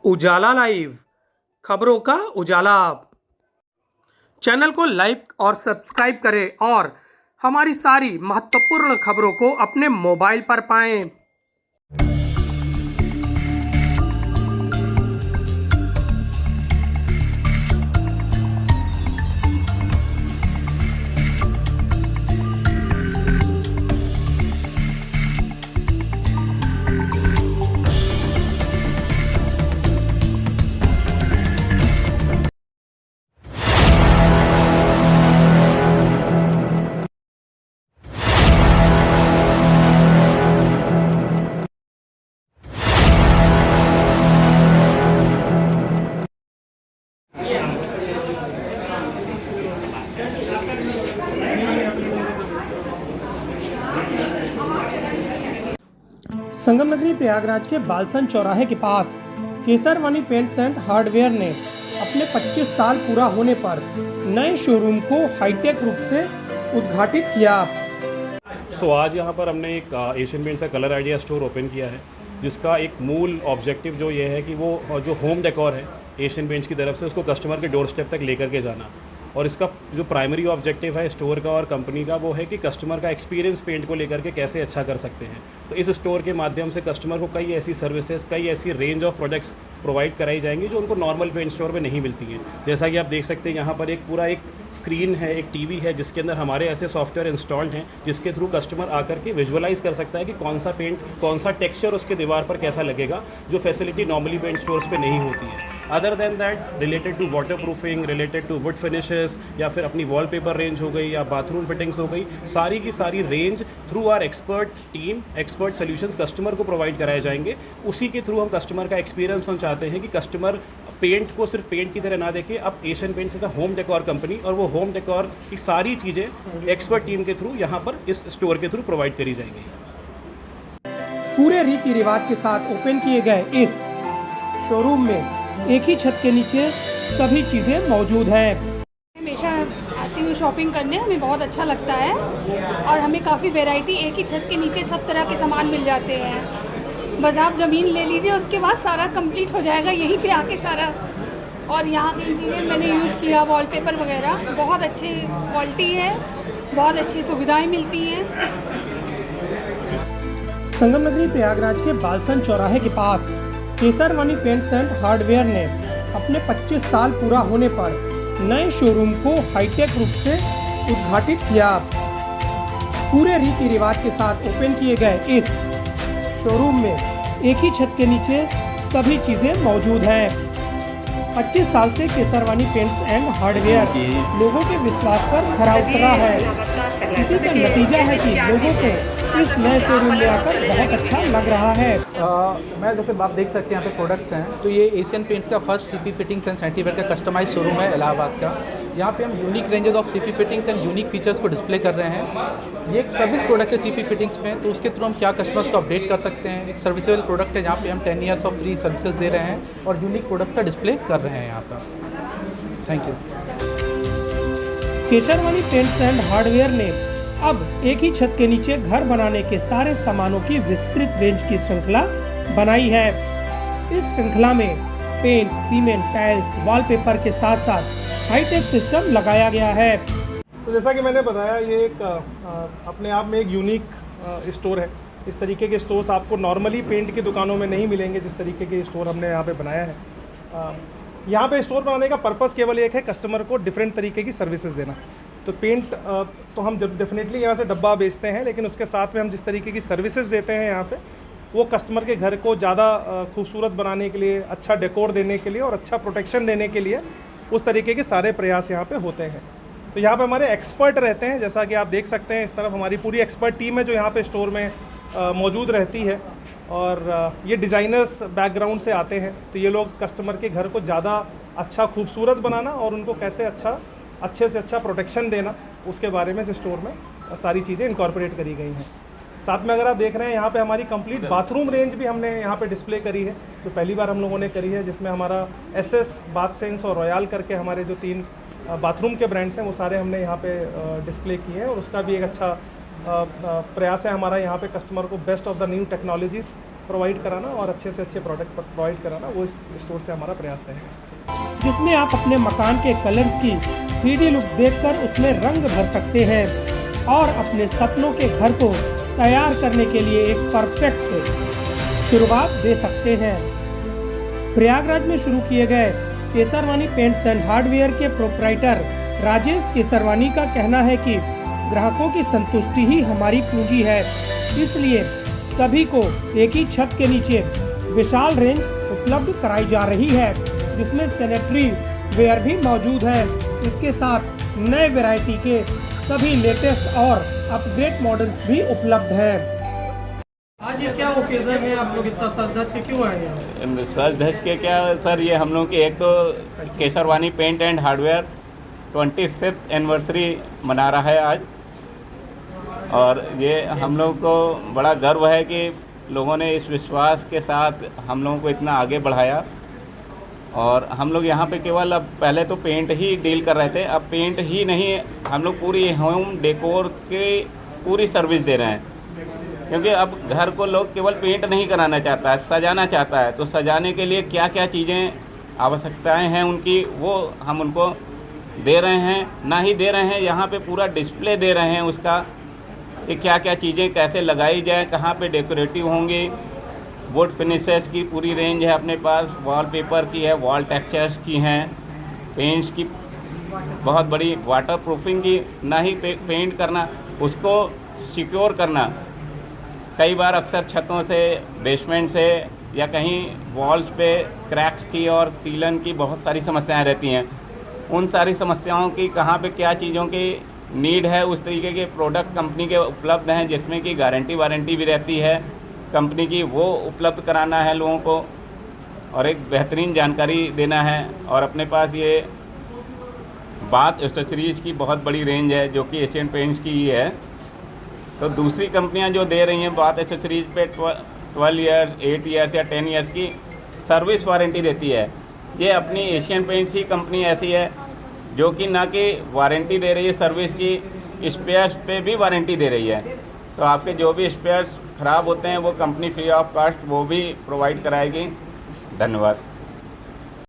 उजाला live खबरों का उजाला। Channel को लाइक और सब्सक्राइब करें और हमारी सारी महत्वपूर्ण खबरों को अपने मोबाइल पर पाएं। संगम नगरी प्रयागराज के बालसन चौराहे के पास केसरवानी पेंट्स एंड हार्डवेयर ने अपने 25 साल पूरा होने पर नए शोरूम को हाईटेक रूप से उद्घाटित किया। आज यहाँ पर हमने एक एशियन पेंट्स का कलर आइडिया स्टोर ओपन किया है, जिसका एक मूल ऑब्जेक्टिव जो ये है कि वो जो होम डेकोर है एशियन पेंट्स की तरफ से उसको कस्टमर के डोर स्टेप तक लेकर के जाना। और इसका जो प्राइमरी ऑब्जेक्टिव है स्टोर का और कंपनी का वो है कि कस्टमर का एक्सपीरियंस पेंट को लेकर के कैसे अच्छा कर सकते हैं। तो इस स्टोर के माध्यम से कस्टमर को कई ऐसी सर्विसेज, कई ऐसी रेंज ऑफ प्रोडक्ट्स प्रोवाइड कराई जाएंगी जो उनको नॉर्मल पेंट स्टोर में नहीं मिलती हैं। जैसा कि आप देख सकते हैं यहाँ पर एक पूरा एक स्क्रीन है, एक टीवी है, जिसके अंदर हमारे ऐसे सॉफ्टवेयर इंस्टॉल्ड हैं जिसके थ्रू कस्टमर आकर के विजुअलाइज कर सकता है कि कौन सा पेंट, कौन सा टेक्सचर उसके दीवार पर कैसा लगेगा, जो फैसिलिटी नॉर्मली पेंट स्टोर्स पे नहीं होती है। Other than that, related to water proofing, related to wood finishes, या फिर अपनी वॉलपेपर रेंज हो गई या बाथरूम फिटिंग्स हो गई, सारी की सारी range through our expert team, expert solutions customer को प्रोवाइड कराए जाएंगे। उसी के थ्रू हम कस्टमर का एक्सपीरियंस हम चाहते हैं कि कस्टमर पेंट को सिर्फ पेंट की तरह ना देखे, अब Asian Paints as a home decor company, और वो होम डेकोर की सारी चीज़ें एक्सपर्ट टीम के थ्रू यहाँ पर इस स्टोर के थ्रू प्रोवाइड करी जाएंगी। पूरे रीति रिवाज के साथ ओपन किए गए इस शोरूम में एक ही छत के नीचे सभी चीज़ें मौजूद हैं। हमेशा आती हूँ शॉपिंग करने, हमें बहुत अच्छा लगता है और हमें काफ़ी वैरायटी एक ही छत के नीचे सब तरह के सामान मिल जाते हैं। बस आप ज़मीन ले लीजिए, उसके बाद सारा कंप्लीट हो जाएगा यहीं पे आके सारा। और यहाँ के इंटीरियर मैंने यूज़ किया, वॉलपेपर वगैरह बहुत अच्छी क्वालिटी है, बहुत अच्छी सुविधाएं मिलती हैं। संगम नगरी प्रयागराज के बालसन चौराहे के पास केसरवानी पेंट्स एंड हार्डवेयर ने अपने 25 साल पूरा होने पर नए शोरूम को हाईटेक रूप से उद्घाटित किया। पूरे रीति रिवाज के साथ ओपन किए गए इस शोरूम में एक ही छत के नीचे सभी चीज़ें मौजूद हैं। 25 साल से केसरवानी पेंट्स एंड हार्डवेयर लोगों के विश्वास पर खरा उतरा है। इसी का नतीजा है कि लोगों को इस नए शोरूम में आकर बहुत अच्छा लग रहा है। मैं जैसे आप देख सकते हैं यहाँ पे प्रोडक्ट्स हैं, तो ये एशियन पेंट्स का first CP fittings and sanitaryware का कस्टमाइज शोरूम है इलाहाबाद का। यहाँ पे हम unique ranges of CP fittings and unique features को डिस्प्ले कर रहे हैं। ये एक सर्विस प्रोडक्ट है सीपी फिटिंग्स में, तो उसके थ्रू हम क्या कस्टमर्स को अपडेट कर सकते हैं। एक सर्विसेबल प्रोडक्ट है जहाँ पे हम 10 ईयर्स ऑफ फ्री सर्विसेज दे रहे हैं और यूनिक प्रोडक्ट का डिस्प्ले कर रहे हैं यहाँ पर। Thank you. Kesarwani paints and hardware ने अब एक ही छत के नीचे घर बनाने के सारे सामानों की विस्तृत रेंज की श्रृंखला बनाई है। इस श्रृंखला में पेंट, सीमेंट, टाइल्स, वॉलपेपर के साथ साथ हाईटेक सिस्टम लगाया गया है। तो जैसा कि मैंने बताया, ये एक अपने आप में एक यूनिक स्टोर है। इस तरीके के स्टोर्स आपको नॉर्मली पेंट की दुकानों में नहीं मिलेंगे, जिस तरीके के स्टोर हमने यहाँ पे बनाया है। यहाँ पे स्टोर बनाने का पर्पस केवल एक है, कस्टमर को डिफरेंट तरीके की सर्विसेज देना। तो पेंट तो हम जब डेफिनेटली यहाँ से डब्बा बेचते हैं, लेकिन उसके साथ में हम जिस तरीके की सर्विसेज देते हैं यहाँ पे, वो कस्टमर के घर को ज़्यादा खूबसूरत बनाने के लिए, अच्छा डेकोर देने के लिए और अच्छा प्रोटेक्शन देने के लिए उस तरीके के सारे प्रयास यहाँ पे होते हैं। तो यहाँ पे हमारे एक्सपर्ट रहते हैं, जैसा कि आप देख सकते हैं इस तरफ हमारी पूरी एक्सपर्ट टीम है जो यहाँ पे स्टोर में मौजूद रहती है। और ये डिज़ाइनर्स बैकग्राउंड से आते हैं, तो ये लोग कस्टमर के घर को ज़्यादा अच्छा खूबसूरत बनाना और उनको कैसे अच्छे से अच्छा प्रोटेक्शन देना, उसके बारे में इस स्टोर में सारी चीज़ें इनकॉर्पोरेट करी गई हैं। साथ में अगर आप देख रहे हैं यहाँ पे हमारी कंप्लीट बाथरूम रेंज भी हमने यहाँ पे डिस्प्ले करी है, जो पहली बार हम लोगों ने करी है, जिसमें हमारा एसएस, बाथ सेंस और रॉयल करके हमारे जो 3 बाथरूम के ब्रांड्स हैं वो सारे हमने यहाँ पे डिस्प्ले किए हैं। और उसका भी एक अच्छा प्रयास है हमारा यहाँ पे कस्टमर को best of the new technologies provide कराना और अच्छे से अच्छे प्रोडक्ट प्रोवाइड कराना, वो इस स्टोर से हमारा प्रयास रहेगा। जिसमें आप अपने मकान के कलर्स की 3D लुक देखकर उसमें रंग भर सकते हैं और अपने सपनों के घर को तैयार करने के लिए एक परफेक्ट शुरुआत दे सकते हैं। प्रयागराज में शुरू किए गए केसरवानी पेंट्स एंड हार्डवेयर के प्रोप्राइटर राजेश केसरवानी का कहना है कि ग्राहकों की संतुष्टि ही हमारी पूंजी है, इसलिए सभी को एक ही छत के नीचे विशाल रेंज उपलब्ध कराई जा रही है, जिसमें सैनिटरी वेयर भी मौजूद है। इसके साथ नए वैरायटी के सभी लेटेस्ट और अपग्रेड मॉडल्स भी उपलब्ध हैं। आज ये क्या ओकेजन है, आप लोग इतना सज धज के क्यों आए हैं? सज धज के क्या सर, ये हम लोग की एक तो Kesarwani paint and hardware 25th anniversary मना रहा है आज, और ये हम लोग को बड़ा गर्व है कि लोगों ने इस विश्वास के साथ हम लोगों को इतना आगे बढ़ाया। और हम लोग यहाँ पे केवल अब पहले तो पेंट ही डील कर रहे थे, अब पेंट ही नहीं, हम लोग पूरी होम डेकोर की पूरी सर्विस दे रहे हैं, क्योंकि अब घर को लोग केवल पेंट नहीं कराना चाहता है, सजाना चाहता है। तो सजाने के लिए क्या क्या चीज़ें आवश्यकताएं हैं उनकी, वो हम उनको दे रहे हैं। ना ही दे रहे हैं, यहाँ पे पूरा डिस्प्ले दे रहे हैं उसका, कि क्या क्या चीज़ें कैसे लगाई जाए, कहाँ पे डेकोरेटिव होंगी। वुड फिनिशेस की पूरी रेंज है अपने पास, वॉलपेपर की है, वॉल टेक्सचर्स की हैं, पेंट्स की बहुत बड़ी, वाटर प्रूफिंग की, ना ही पेंट करना, उसको सिक्योर करना। कई बार अक्सर छतों से, बेसमेंट से या कहीं वॉल्स पे क्रैक्स की और सीलन की बहुत सारी समस्याएं रहती हैं। उन सारी समस्याओं की कहाँ पे क्या चीज़ों की नीड है, उस तरीके के प्रोडक्ट कंपनी के उपलब्ध हैं, जिसमें कि गारंटी वारंटी भी रहती है कंपनी की, वो उपलब्ध कराना है लोगों को और एक बेहतरीन जानकारी देना है। और अपने पास ये बाथ एक्सेसरीज की बहुत बड़ी रेंज है, जो कि एशियन पेंट्स की ही है। तो दूसरी कंपनियां जो दे रही हैं बाथ एक्सेसरीज पे 12 ईयर्स, 8 ईयर्स या 10 ईयर्स की सर्विस वारंटी देती है, ये अपनी एशियन पेंट्स ही कंपनी ऐसी है जो कि ना कि वारंटी दे रही है सर्विस की, स्पेयर्स पे भी वारंटी दे रही है। तो आपके जो भी स्पेयर्स ख़राब होते हैं वो कंपनी फ्री ऑफ कॉस्ट वो भी प्रोवाइड कराएगी। धन्यवाद।